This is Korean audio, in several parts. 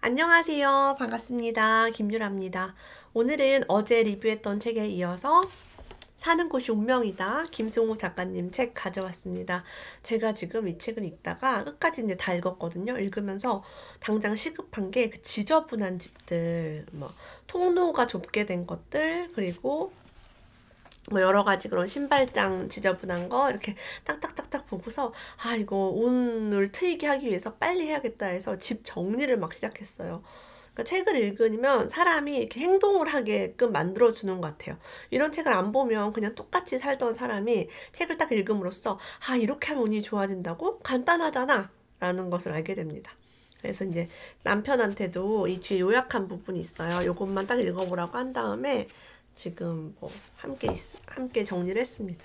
안녕하세요. 반갑습니다. 김유라입니다. 오늘은 어제 리뷰했던 책에 이어서 사는 곳이 운명이다. 김승호 작가님 책 가져왔습니다. 제가 지금 이 책을 읽다가 끝까지 이제 다 읽었거든요. 읽으면서 당장 시급한 게 그 지저분한 집들, 통로가 좁게 된 것들, 그리고 여러 가지 그런 신발장 지저분한 거 이렇게 딱딱딱딱 보고서 이거 운을 트이게 하기 위해서 빨리 해야겠다 해서 집 정리를 막 시작했어요. 그러니까 책을 읽으면 사람이 이렇게 행동을 하게끔 만들어주는 것 같아요. 이런 책을 안 보면 그냥 똑같이 살던 사람이 책을 딱 읽음으로써 이렇게 하면 운이 좋아진다고? 간단하잖아 라는 것을 알게 됩니다. 그래서 이제 남편한테도 이 뒤에 요약한 부분이 있어요. 요것만 딱 읽어보라고 한 다음에 지금 함께 정리를 했습니다.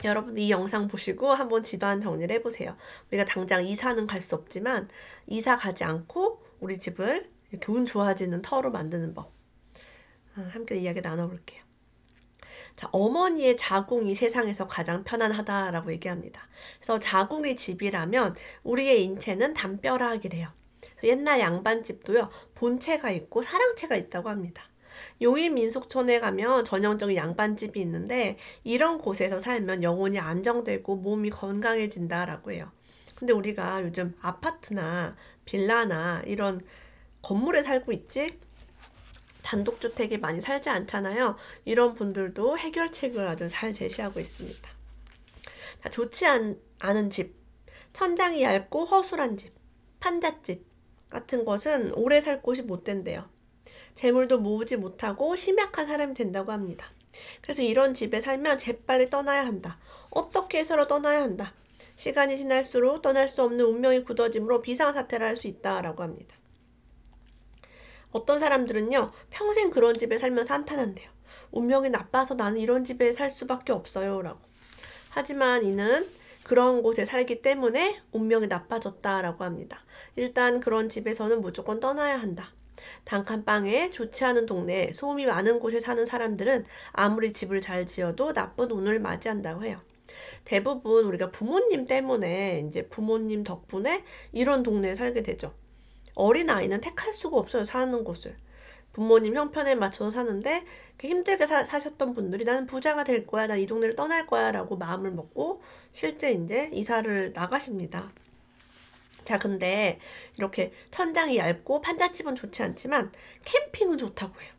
여러분 이 영상 보시고 한번 집안 정리를 해보세요. 우리가 당장 이사는 갈 수 없지만 이사 가지 않고 우리 집을 이렇게 운 좋아지는 터로 만드는 법. 함께 이야기 나눠볼게요. 자, 어머니의 자궁이 세상에서 가장 편안하다라고 얘기합니다. 그래서 자궁이 집이라면 우리의 인체는 담벼락이래요. 옛날 양반집도요, 본체가 있고 사랑채가 있다고 합니다. 용인민속촌에 가면 전형적인 양반집이 있는데 이런 곳에서 살면 영혼이 안정되고 몸이 건강해진다라고 해요. 근데 우리가 요즘 아파트나 빌라나 이런 건물에 살고 있지? 단독주택에 많이 살지 않잖아요. 이런 분들도 해결책을 아주 잘 제시하고 있습니다. 자, 좋지 않은 집, 천장이 얇고 허술한 집, 판잣집 같은 것은 오래 살 곳이 못 된대요. 재물도 모으지 못하고 심약한 사람이 된다고 합니다. 그래서 이런 집에 살면 재빨리 떠나야 한다. 어떻게 해서라도 떠나야 한다. 시간이 지날수록 떠날 수 없는 운명이 굳어짐으로 비상사태를 할 수 있다라고 합니다. 어떤 사람들은요, 평생 그런 집에 살면서 한탄한대요. 운명이 나빠서 나는 이런 집에 살 수밖에 없어요 라고. 하지만 이는 그런 곳에 살기 때문에 운명이 나빠졌다라고 합니다. 일단 그런 집에서는 무조건 떠나야 한다. 단칸방에 좋지 않은 동네, 소음이 많은 곳에 사는 사람들은 아무리 집을 잘 지어도 나쁜 운을 맞이한다고 해요. 대부분 우리가 부모님 때문에 이제 부모님 덕분에 이런 동네에 살게 되죠. 어린아이는 택할 수가 없어요. 사는 곳을. 부모님 형편에 맞춰서 사는데 힘들게 사셨던 분들이 나는 부자가 될 거야. 난 이 동네를 떠날 거야 라고 마음을 먹고 실제 이제 이사를 나가십니다. 자, 근데 이렇게 천장이 얇고 판잣집은 좋지 않지만 캠핑은 좋다고 해요.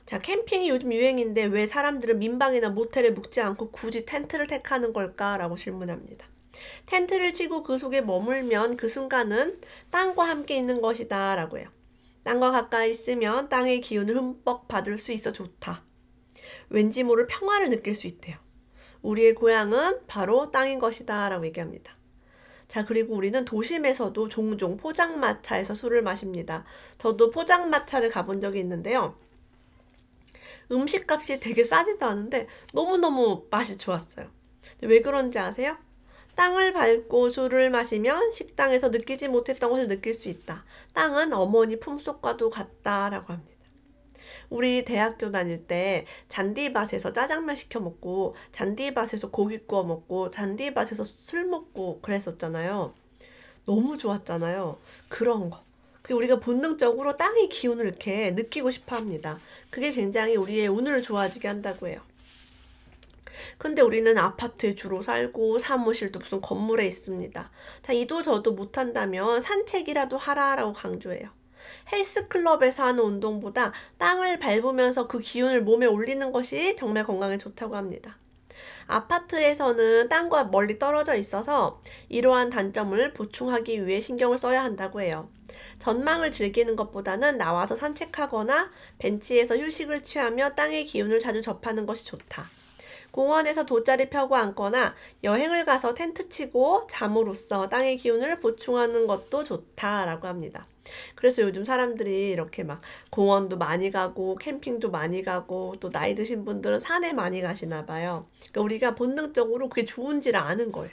자, 캠핑이 요즘 유행인데 왜 사람들은 민방이나 모텔에 묵지 않고 굳이 텐트를 택하는 걸까라고 질문합니다. 텐트를 치고 그 속에 머물면 그 순간은 땅과 함께 있는 것이다 라고 해요. 땅과 가까이 있으면 땅의 기운을 흠뻑 받을 수 있어 좋다. 왠지 모를 평화를 느낄 수 있대요. 우리의 고향은 바로 땅인 것이다 라고 얘기합니다. 자, 그리고 우리는 도심에서도 종종 포장마차에서 술을 마십니다. 저도 포장마차를 가본 적이 있는데요. 음식값이 되게 싸지도 않은데 너무너무 맛이 좋았어요. 왜 그런지 아세요? 땅을 밟고 술을 마시면 식당에서 느끼지 못했던 것을 느낄 수 있다. 땅은 어머니 품속과도 같다라고 합니다. 우리 대학교 다닐 때 잔디밭에서 짜장면 시켜 먹고 잔디밭에서 고기 구워 먹고 잔디밭에서 술 먹고 그랬었잖아요. 너무 좋았잖아요. 그런 거. 우리가 본능적으로 땅의 기운을 이렇게 느끼고 싶어 합니다. 그게 굉장히 우리의 운을 좋아지게 한다고 해요. 근데 우리는 아파트에 주로 살고 사무실도 무슨 건물에 있습니다. 자, 이도 저도 못한다면 산책이라도 하라라고 강조해요. 헬스클럽에서 하는 운동보다 땅을 밟으면서 그 기운을 몸에 올리는 것이 정말 건강에 좋다고 합니다. 아파트에서는 땅과 멀리 떨어져 있어서 이러한 단점을 보충하기 위해 신경을 써야 한다고 해요. 전망을 즐기는 것보다는 나와서 산책하거나 벤치에서 휴식을 취하며 땅의 기운을 자주 접하는 것이 좋다. 공원에서 돗자리 펴고 앉거나 여행을 가서 텐트 치고 잠으로써 땅의 기운을 보충하는 것도 좋다라고 합니다. 그래서 요즘 사람들이 이렇게 막 공원도 많이 가고 캠핑도 많이 가고 또 나이 드신 분들은 산에 많이 가시나 봐요. 그러니까 우리가 본능적으로 그게 좋은지를 아는 거예요.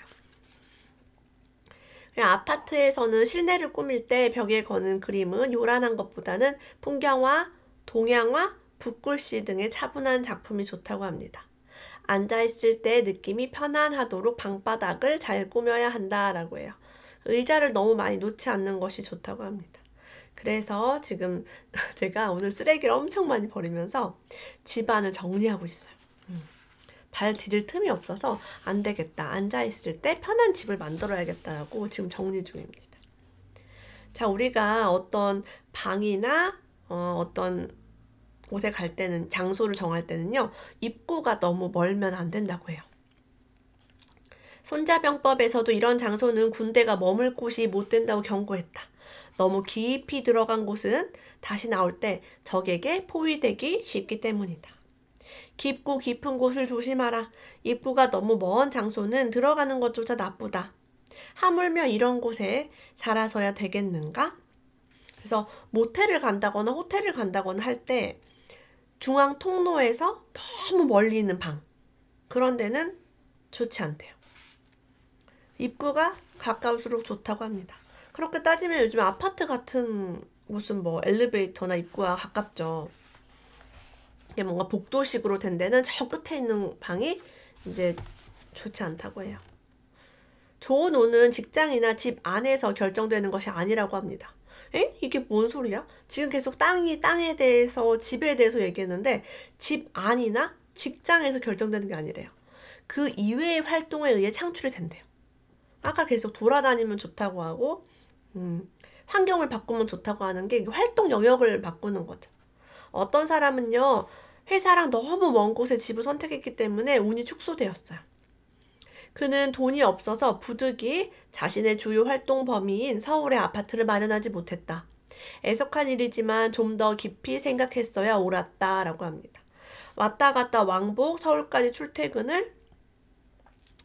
아파트에서는 실내를 꾸밀 때 벽에 거는 그림은 요란한 것보다는 풍경화, 동양화, 붓글씨 등의 차분한 작품이 좋다고 합니다. 앉아있을 때 느낌이 편안하도록 방바닥을 잘 꾸며야 한다라고 해요. 의자를 너무 많이 놓지 않는 것이 좋다고 합니다. 그래서 지금 제가 오늘 쓰레기를 엄청 많이 버리면서 집안을 정리하고 있어요. 발 디딜 틈이 없어서 안 되겠다. 앉아있을 때 편한 집을 만들어야겠다고 지금 정리 중입니다. 자, 우리가 어떤 방이나 어떤 곳에 갈 때는, 장소를 정할 때는요, 입구가 너무 멀면 안 된다고 해요. 손자병법에서도 이런 장소는 군대가 머물 곳이 못 된다고 경고했다. 너무 깊이 들어간 곳은 다시 나올 때 적에게 포위되기 쉽기 때문이다. 깊고 깊은 곳을 조심하라. 입구가 너무 먼 장소는 들어가는 것조차 나쁘다. 하물며 이런 곳에 살아서야 되겠는가? 그래서 모텔을 간다거나 호텔을 간다거나 할 때 중앙 통로에서 너무 멀리 있는 방, 그런 데는 좋지 않대요. 입구가 가까울수록 좋다고 합니다. 그렇게 따지면 요즘 아파트 같은 곳은 뭐 엘리베이터나 입구와 가깝죠. 이게 뭔가 복도식으로 된 데는 저 끝에 있는 방이 이제 좋지 않다고 해요. 좋은 옷은 직장이나 집 안에서 결정되는 것이 아니라고 합니다. 에? 이게 뭔 소리야? 지금 계속 땅에 대해서, 집에 대해서 얘기했는데 집 안이나 직장에서 결정되는 게 아니래요. 그 이외의 활동에 의해 창출이 된대요. 아까 계속 돌아다니면 좋다고 하고 환경을 바꾸면 좋다고 하는 게 활동 영역을 바꾸는 거죠. 어떤 사람은요, 회사랑 너무 먼 곳에 집을 선택했기 때문에 운이 축소되었어요. 그는 돈이 없어서 부득이 자신의 주요 활동 범위인 서울에 아파트를 마련하지 못했다. 애석한 일이지만 좀 더 깊이 생각했어야 옳았다라고 합니다. 왔다 갔다 왕복 서울까지 출퇴근을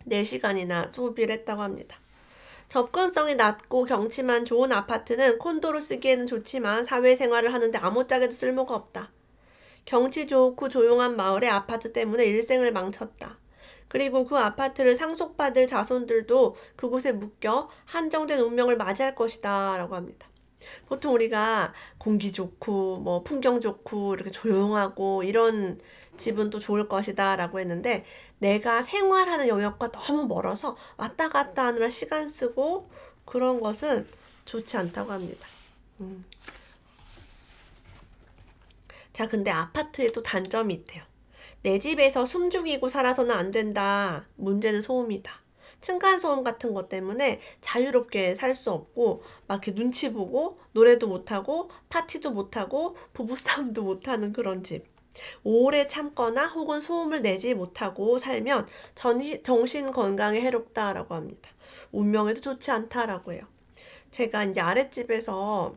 4시간이나 소비를 했다고 합니다. 접근성이 낮고 경치만 좋은 아파트는 콘도로 쓰기에는 좋지만 사회생활을 하는데 아무짝에도 쓸모가 없다. 경치 좋고 조용한 마을의 아파트 때문에 일생을 망쳤다. 그리고 그 아파트를 상속받을 자손들도 그곳에 묶여 한정된 운명을 맞이할 것이다 라고 합니다. 보통 우리가 공기 좋고 뭐 풍경 좋고 이렇게 조용하고 이런 집은 또 좋을 것이다 라고 했는데, 내가 생활하는 영역과 너무 멀어서 왔다 갔다 하느라 시간 쓰고 그런 것은 좋지 않다고 합니다. 자, 근데 아파트에 또 단점이 있대요. 내 집에서 숨죽이고 살아서는 안 된다. 문제는 소음이다. 층간소음 같은 것 때문에 자유롭게 살 수 없고 막 이렇게 눈치 보고 노래도 못하고 파티도 못하고 부부싸움도 못하는 그런 집. 오래 참거나 혹은 소음을 내지 못하고 살면 정신 건강에 해롭다라고 합니다. 운명에도 좋지 않다라고 해요. 제가 이제 아랫집에서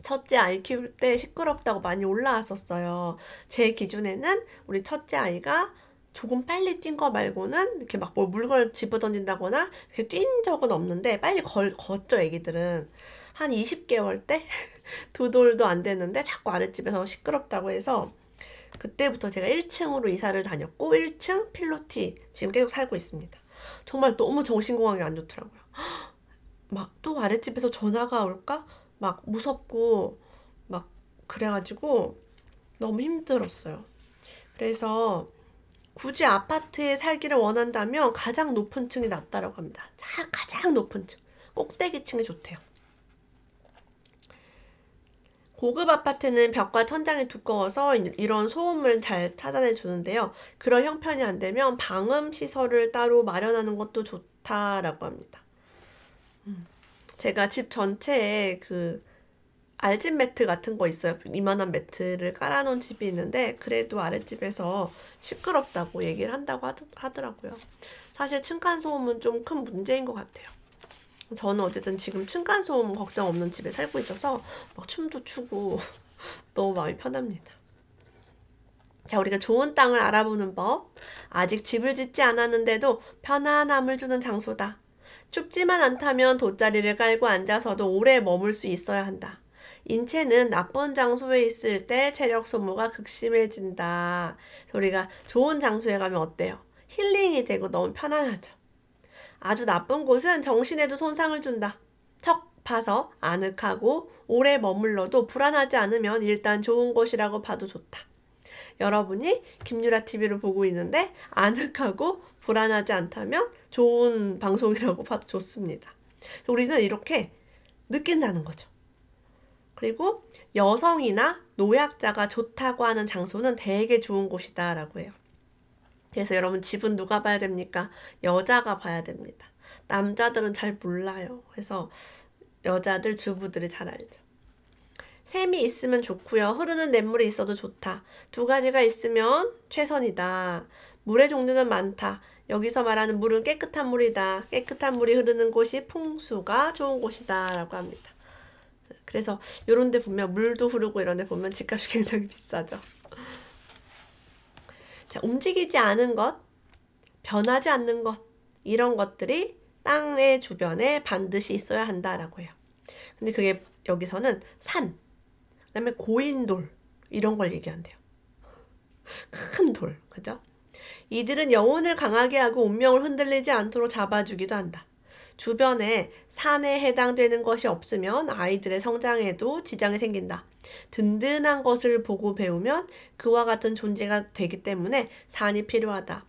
첫째 아이 키울 때 시끄럽다고 많이 올라왔었어요. 제 기준에는 우리 첫째 아이가 조금 빨리 뛴 거 말고는 이렇게 막 뭐 물건을 집어던진다거나 이렇게 뛴 적은 없는데, 빨리 걷죠, 애기들은. 한 20개월 때? 2돌도 안 됐는데 자꾸 아랫집에서 시끄럽다고 해서 그때부터 제가 1층으로 이사를 다녔고 1층 필로티 지금 계속 살고 있습니다. 정말 너무 정신건강이 안 좋더라고요. 막 또 아랫집에서 전화가 올까? 막 무섭고 막 그래가지고 너무 힘들었어요. 그래서 굳이 아파트에 살기를 원한다면 가장 높은 층이 낫다라고 합니다. 가장 높은 층, 꼭대기층이 좋대요. 고급 아파트는 벽과 천장이 두꺼워서 이런 소음을 잘 차단해 주는데요. 그런 형편이 안 되면 방음 시설을 따로 마련하는 것도 좋다라고 합니다. 제가 집 전체에 그 알집 매트 같은 거 있어요. 이만한 매트를 깔아놓은 집이 있는데 그래도 아랫집에서 시끄럽다고 얘기를 한다고 하더라고요. 사실 층간소음은 좀 큰 문제인 것 같아요. 저는 어쨌든 지금 층간소음 걱정 없는 집에 살고 있어서 막 춤도 추고 너무 마음이 편합니다. 자, 우리가 좋은 땅을 알아보는 법. 아직 집을 짓지 않았는데도 편안함을 주는 장소다. 춥지만 않다면 돗자리를 깔고 앉아서도 오래 머물 수 있어야 한다. 인체는 나쁜 장소에 있을 때 체력 소모가 극심해진다. 우리가 좋은 장소에 가면 어때요? 힐링이 되고 너무 편안하죠. 아주 나쁜 곳은 정신에도 손상을 준다. 척 봐서 아늑하고 오래 머물러도 불안하지 않으면 일단 좋은 곳이라고 봐도 좋다. 여러분이 김유라 TV를 보고 있는데 아늑하고 불안하지 않다면 좋은 방송이라고 봐도 좋습니다. 우리는 이렇게 느낀다는 거죠. 그리고 여성이나 노약자가 좋다고 하는 장소는 되게 좋은 곳이다 라고 해요. 그래서 여러분 집은 누가 봐야 됩니까? 여자가 봐야 됩니다. 남자들은 잘 몰라요. 그래서 여자들, 주부들이 잘 알죠. 샘이 있으면 좋고요. 흐르는 냇물이 있어도 좋다. 두 가지가 있으면 최선이다. 물의 종류는 많다. 여기서 말하는 물은 깨끗한 물이다. 깨끗한 물이 흐르는 곳이 풍수가 좋은 곳이다 라고 합니다. 그래서 이런 데 보면 물도 흐르고 이런 데 보면 집값이 굉장히 비싸죠. 자, 움직이지 않은 것, 변하지 않는 것, 이런 것들이 땅의 주변에 반드시 있어야 한다라고 해요. 근데 그게 여기서는 산, 그 다음에 고인돌, 이런 걸 얘기한대요. 큰 돌, 그죠? 이들은 영혼을 강하게 하고 운명을 흔들리지 않도록 잡아주기도 한다. 주변에 산에 해당되는 것이 없으면 아이들의 성장에도 지장이 생긴다. 든든한 것을 보고 배우면 그와 같은 존재가 되기 때문에 산이 필요하다.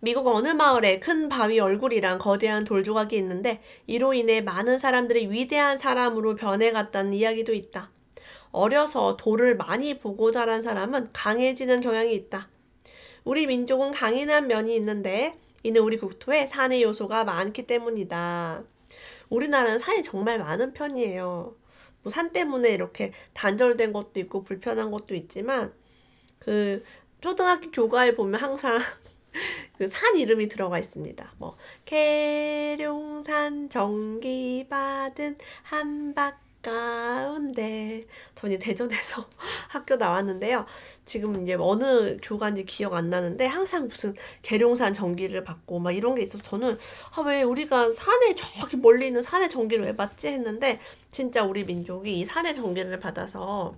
미국 어느 마을에 큰 바위 얼굴이랑 거대한 돌 조각이 있는데 이로 인해 많은 사람들이 위대한 사람으로 변해갔다는 이야기도 있다. 어려서 돌을 많이 보고 자란 사람은 강해지는 경향이 있다. 우리 민족은 강인한 면이 있는데 이는 우리 국토에 산의 요소가 많기 때문이다. 우리나라는 산이 정말 많은 편이에요. 뭐 산 때문에 이렇게 단절된 것도 있고 불편한 것도 있지만 그 초등학교 교과에 보면 항상 그 산 이름이 들어가 있습니다. 뭐 계룡산 정기받은 한박가운데. 저는 대전에서 학교 나왔는데요. 지금 이제 어느 교과인지 기억 안 나는데 항상 무슨 계룡산 정기를 받고 막 이런 게 있어서 저는 왜 우리가 산에 저기 멀리 있는 산의 정기를 왜 받지 했는데 진짜 우리 민족이 이 산의 정기를 받아서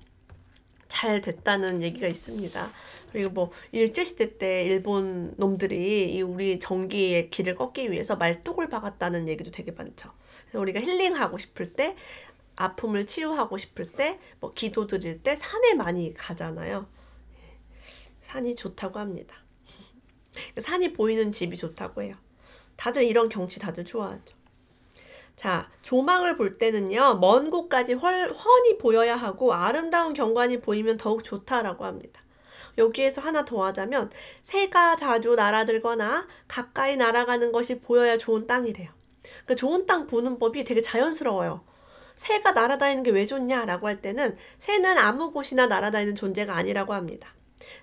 잘 됐다는 얘기가 있습니다. 그리고 뭐 일제시대 때 일본 놈들이 이 우리 정기의 길을 꺾기 위해서 말뚝을 박았다는 얘기도 되게 많죠. 그래서 우리가 힐링하고 싶을 때, 아픔을 치유하고 싶을 때, 뭐 기도 드릴 때 산에 많이 가잖아요. 산이 좋다고 합니다. 산이 보이는 집이 좋다고 해요. 다들 이런 경치 다들 좋아하죠. 자, 조망을 볼 때는요, 먼 곳까지 훤히 보여야 하고 아름다운 경관이 보이면 더욱 좋다라고 합니다. 여기에서 하나 더 하자면 새가 자주 날아들거나 가까이 날아가는 것이 보여야 좋은 땅이래요. 그러니까 좋은 땅 보는 법이 되게 자연스러워요. 새가 날아다니는 게 왜 좋냐라고 할 때는 새는 아무 곳이나 날아다니는 존재가 아니라고 합니다.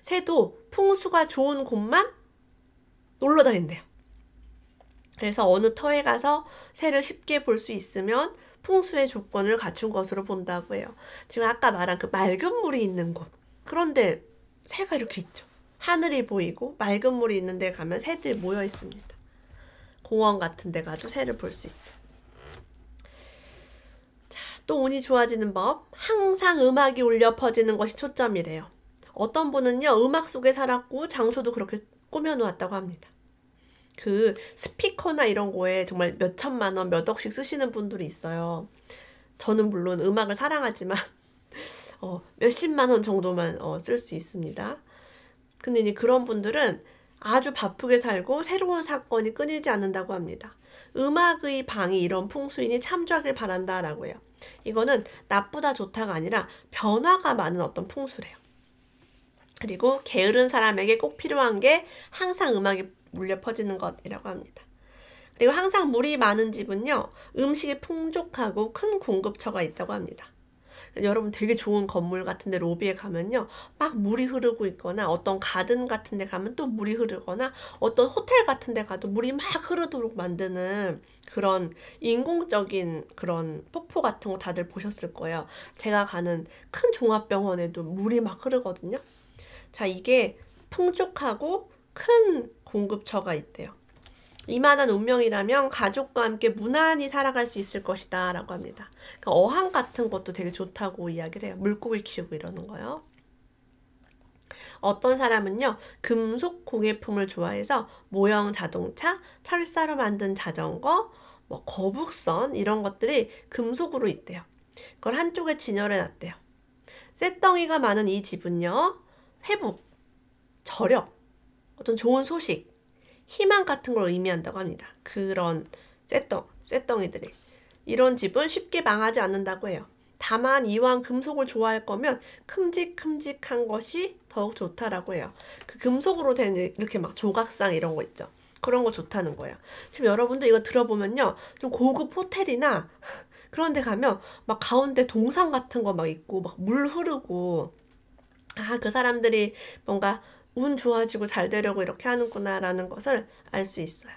새도 풍수가 좋은 곳만 놀러 다닌대요. 그래서 어느 터에 가서 새를 쉽게 볼 수 있으면 풍수의 조건을 갖춘 것으로 본다고 해요. 지금 아까 말한 그 맑은 물이 있는 곳. 그런데 새가 이렇게 있죠. 하늘이 보이고 맑은 물이 있는 데 가면 새들이 모여 있습니다. 공원 같은 데 가도 새를 볼 수 있죠. 자, 또 운이 좋아지는 법. 항상 음악이 울려 퍼지는 것이 초점이래요. 어떤 분은요, 음악 속에 살았고 장소도 그렇게 꾸며놓았다고 합니다. 그 스피커나 이런 거에 정말 몇 천만 원, 몇 억씩 쓰시는 분들이 있어요. 저는 물론 음악을 사랑하지만 몇십만 원 정도만 쓸 수 있습니다. 근데 이제 그런 분들은 아주 바쁘게 살고 새로운 사건이 끊이지 않는다고 합니다. 음악의 방이 이런 풍수인이 참조하길 바란다라고 해요. 이거는 나쁘다 좋다가 아니라 변화가 많은 어떤 풍수래요. 그리고 게으른 사람에게 꼭 필요한 게 항상 음악이 울려 퍼지는 것이라고 합니다. 그리고 항상 물이 많은 집은요, 음식이 풍족하고 큰 공급처가 있다고 합니다. 여러분 되게 좋은 건물 같은 데 로비에 가면요, 막 물이 흐르고 있거나 어떤 가든 같은 데 가면 또 물이 흐르거나 어떤 호텔 같은 데 가도 물이 막 흐르도록 만드는 그런 인공적인 그런 폭포 같은 거 다들 보셨을 거예요. 제가 가는 큰 종합병원에도 물이 막 흐르거든요. 자, 이게 풍족하고 큰 공급처가 있대요. 이만한 운명이라면 가족과 함께 무난히 살아갈 수 있을 것이다 라고 합니다. 그러니까 어항 같은 것도 되게 좋다고 이야기를 해요. 물고기 키우고 이러는 거요. 어떤 사람은요, 금속 공예품을 좋아해서 모형 자동차, 철사로 만든 자전거, 뭐 거북선 이런 것들이 금속으로 있대요. 그걸 한쪽에 진열해 놨대요. 쇳덩이가 많은 이 집은요, 회복, 저력, 어떤 좋은 소식, 희망 같은 걸 의미한다고 합니다. 그런 쇳덩이들이. 이런 집은 쉽게 망하지 않는다고 해요. 다만 이왕 금속을 좋아할 거면 큼직큼직한 것이 더욱 좋다라고 해요. 그 금속으로 된 이렇게 막 조각상 이런 거 있죠. 그런 거 좋다는 거예요. 지금 여러분도 이거 들어보면요, 좀 고급 호텔이나 그런 데 가면 막 가운데 동상 같은 거 막 있고 막 물 흐르고, 아, 그 사람들이 뭔가 운 좋아지고 잘 되려고 이렇게 하는구나 라는 것을 알 수 있어요.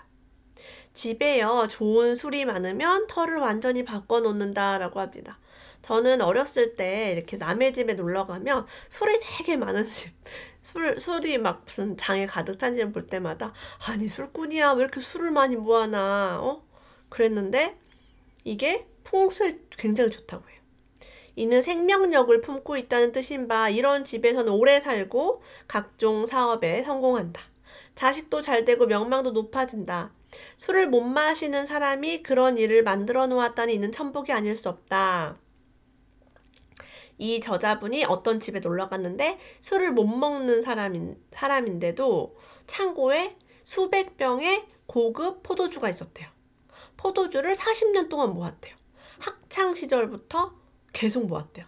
집에요, 좋은 술이 많으면 털을 완전히 바꿔놓는다 라고 합니다. 저는 어렸을 때 이렇게 남의 집에 놀러 가면 술이 되게 많은 집, 술이 막 무슨 장에 가득 찬 집 볼 때마다, 아니 술꾼이야 왜 이렇게 술을 많이 모아놔, 그랬는데 이게 풍수에 굉장히 좋다고 해요. 이는 생명력을 품고 있다는 뜻인 바, 이런 집에서는 오래 살고 각종 사업에 성공한다. 자식도 잘 되고 명망도 높아진다. 술을 못 마시는 사람이 그런 일을 만들어 놓았다니 이는 천복이 아닐 수 없다. 이 저자분이 어떤 집에 놀러 갔는데 술을 못 먹는 사람인데도 창고에 수백 병의 고급 포도주가 있었대요. 포도주를 40년 동안 모았대요. 학창 시절부터 계속 모았대요.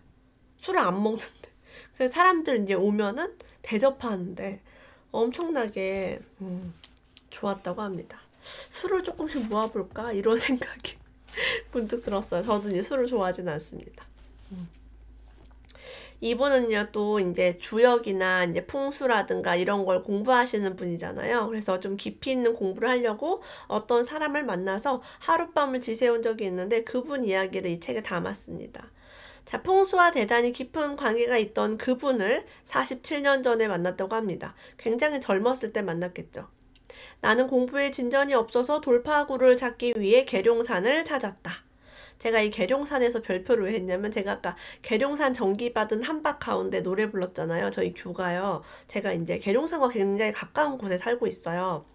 술을 안 먹는데. 그래서 사람들 이제 오면은 대접하는데 엄청나게 좋았다고 합니다. 술을 조금씩 모아볼까? 이런 생각이 문득 들었어요. 저도 이제 술을 좋아하진 않습니다. 이분은요, 또 이제 주역이나 이제 풍수라든가 이런 걸 공부하시는 분이잖아요. 그래서 좀 깊이 있는 공부를 하려고 어떤 사람을 만나서 하룻밤을 지새운 적이 있는데 그분 이야기를 이 책에 담았습니다. 자, 풍수와 대단히 깊은 관계가 있던 그분을 47년 전에 만났다고 합니다. 굉장히 젊었을 때 만났겠죠. 나는 공부에 진전이 없어서 돌파구를 찾기 위해 계룡산을 찾았다. 제가 이 계룡산에서 별표를 왜 했냐면, 제가 아까 계룡산 전기받은 한박 가운데 노래 불렀잖아요. 저희 교가요. 제가 이제 계룡산과 굉장히 가까운 곳에 살고 있어요.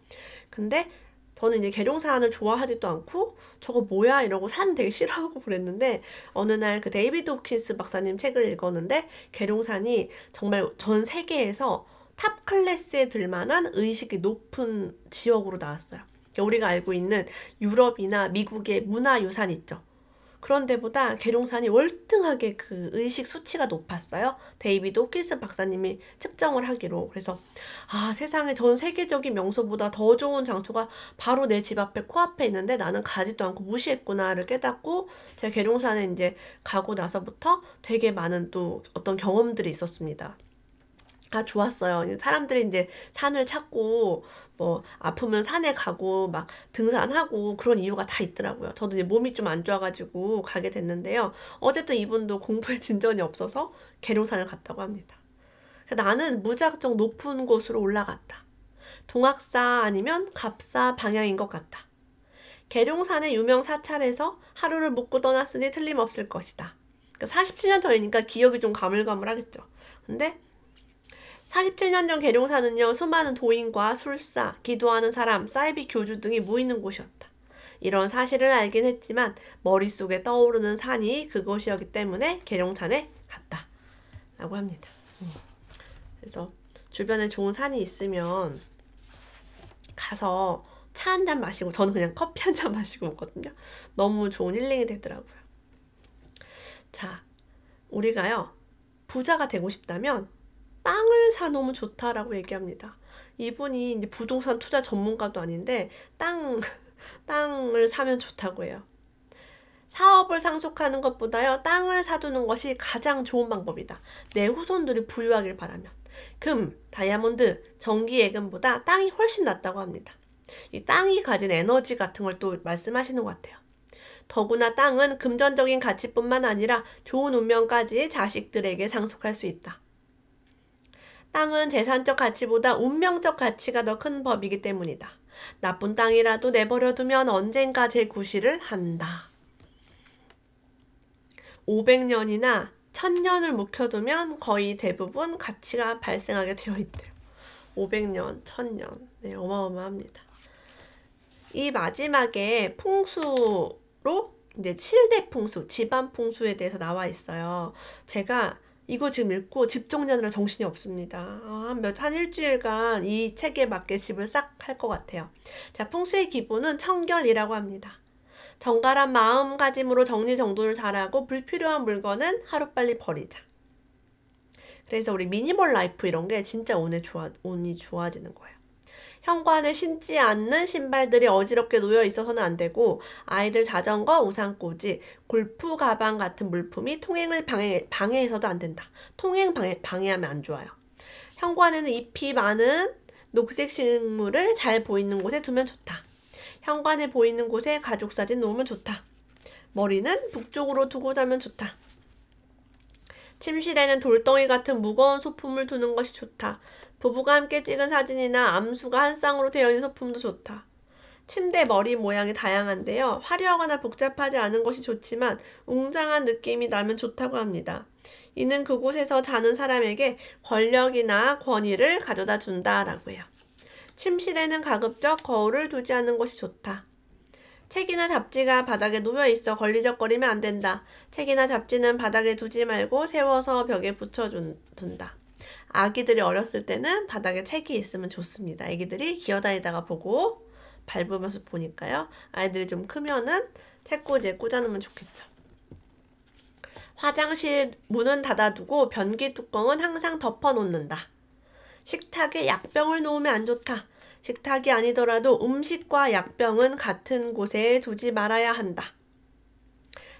근데 저는 이제 계룡산을 좋아하지도 않고 저거 뭐야 이러고 산 되게 싫어하고 그랬는데, 어느 날 그 데이비드 호킨스 박사님 책을 읽었는데 계룡산이 정말 전 세계에서 탑 클래스에 들만한 의식이 높은 지역으로 나왔어요. 우리가 알고 있는 유럽이나 미국의 문화유산 있죠. 그런 데보다 계룡산이 월등하게 그 의식 수치가 높았어요. 데이비드 호킨스 박사님이 측정을 하기로. 그래서 세상에 전 세계적인 명소보다 더 좋은 장소가 바로 내 집 앞에 코앞에 있는데 나는 가지도 않고 무시했구나를 깨닫고, 제가 계룡산에 이제 가고 나서부터 되게 많은 또 어떤 경험들이 있었습니다. 좋았어요. 사람들이 이제 산을 찾고 뭐 아프면 산에 가고 막 등산하고 그런 이유가 다 있더라고요. 저도 이제 몸이 좀 안 좋아가지고 가게 됐는데요. 어쨌든 이분도 공부에 진전이 없어서 계룡산을 갔다고 합니다. 나는 무작정 높은 곳으로 올라갔다. 동학사 아니면 갑사 방향인 것 같다. 계룡산의 유명 사찰에서 하루를 묵고 떠났으니 틀림없을 것이다. 47년 전이니까 기억이 좀 가물가물하겠죠. 근데 47년 전 계룡산은요, 수많은 도인과 술사, 기도하는 사람, 사이비 교주 등이 모이는 곳이었다. 이런 사실을 알긴 했지만 머릿속에 떠오르는 산이 그곳이었기 때문에 계룡산에 갔다 라고 합니다. 그래서 주변에 좋은 산이 있으면 가서 차 한 잔 마시고, 저는 그냥 커피 한 잔 마시고 오거든요. 너무 좋은 힐링이 되더라고요. 자, 우리가요, 부자가 되고 싶다면 땅을 사놓으면 좋다라고 얘기합니다. 이분이 이제 부동산 투자 전문가도 아닌데 땅을 사면 좋다고 해요. 사업을 상속하는 것보다요, 땅을 사두는 것이 가장 좋은 방법이다. 내 후손들이 부유하길 바라면. 금, 다이아몬드, 전기 예금보다 땅이 훨씬 낫다고 합니다. 이 땅이 가진 에너지 같은 걸 또 말씀하시는 것 같아요. 더구나 땅은 금전적인 가치뿐만 아니라 좋은 운명까지 자식들에게 상속할 수 있다. 땅은 재산적 가치보다 운명적 가치가 더 큰 법이기 때문이다. 나쁜 땅이라도 내버려두면 언젠가 재구실을 한다. 500년이나 1000년을 묵혀두면 거의 대부분 가치가 발생하게 되어 있대요. 500년, 1000년. 네, 어마어마합니다. 이 마지막에 풍수로 이제 7대 풍수, 집안 풍수에 대해서 나와 있어요. 제가 이거 지금 읽고 집 정리하느라 정신이 없습니다. 한 일주일간 이 책에 맞게 집을 싹 할 것 같아요. 자, 풍수의 기본은 청결이라고 합니다. 정갈한 마음가짐으로 정리정돈을 잘하고 불필요한 물건은 하루빨리 버리자. 그래서 우리 미니멀 라이프 이런 게 진짜 운이 좋아지는 거예요. 현관에 신지 않는 신발들이 어지럽게 놓여 있어서는 안 되고, 아이들 자전거, 우산꽂이, 골프 가방 같은 물품이 통행을 방해해서도 안 된다. 방해하면 안 좋아요. 현관에는 잎이 많은 녹색 식물을 잘 보이는 곳에 두면 좋다. 현관에 보이는 곳에 가족사진 놓으면 좋다. 머리는 북쪽으로 두고 자면 좋다. 침실에는 돌덩이 같은 무거운 소품을 두는 것이 좋다. 부부가 함께 찍은 사진이나 암수가 한 쌍으로 되어 있는 소품도 좋다. 침대 머리 모양이 다양한데요. 화려하거나 복잡하지 않은 것이 좋지만 웅장한 느낌이 나면 좋다고 합니다. 이는 그곳에서 자는 사람에게 권력이나 권위를 가져다 준다라고 해요. 침실에는 가급적 거울을 두지 않는 것이 좋다. 책이나 잡지가 바닥에 놓여 있어 걸리적거리면 안 된다. 책이나 잡지는 바닥에 두지 말고 세워서 벽에 붙여둔다. 아기들이 어렸을 때는 바닥에 책이 있으면 좋습니다. 아기들이 기어다니다가 보고 밟으면서 보니까요. 아이들이 좀 크면은 책꽂이에 꽂아놓으면 좋겠죠. 화장실 문은 닫아두고 변기 뚜껑은 항상 덮어놓는다. 식탁에 약병을 놓으면 안 좋다. 식탁이 아니더라도 음식과 약병은 같은 곳에 두지 말아야 한다.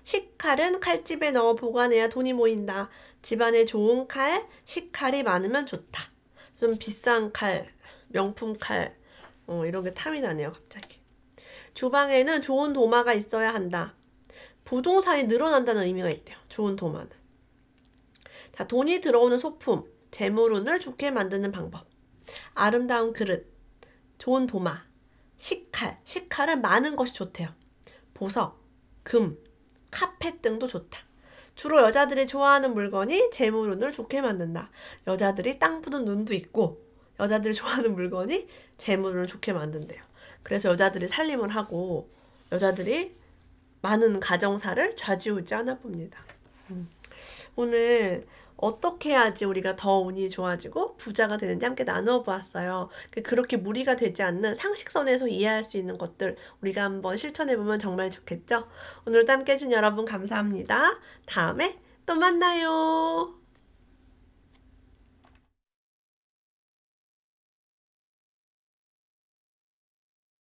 식칼은 칼집에 넣어 보관해야 돈이 모인다. 집안에 좋은 칼, 식칼이 많으면 좋다. 좀 비싼 칼, 명품 칼, 이런 게 탐이 나네요, 갑자기. 주방에는 좋은 도마가 있어야 한다. 부동산이 늘어난다는 의미가 있대요, 좋은 도마는. 자, 돈이 들어오는 소품, 재물운을 좋게 만드는 방법. 아름다운 그릇, 좋은 도마, 식칼. 식칼은 많은 것이 좋대요. 보석, 금, 카펫 등도 좋다. 주로 여자들이 좋아하는 물건이 재물운을 좋게 만든다. 여자들이 땅 부는 눈도 있고 여자들이 좋아하는 물건이 재물운을 좋게 만든대요. 그래서 여자들이 살림을 하고 여자들이 많은 가정사를 좌지우지하나 봅니다. 오늘 어떻게 해야지 우리가 더 운이 좋아지고 부자가 되는지 함께 나누어 보았어요. 그렇게 무리가 되지 않는 상식선에서 이해할 수 있는 것들 우리가 한번 실천해보면 정말 좋겠죠? 오늘도 함께 해주신 여러분 감사합니다. 다음에 또 만나요.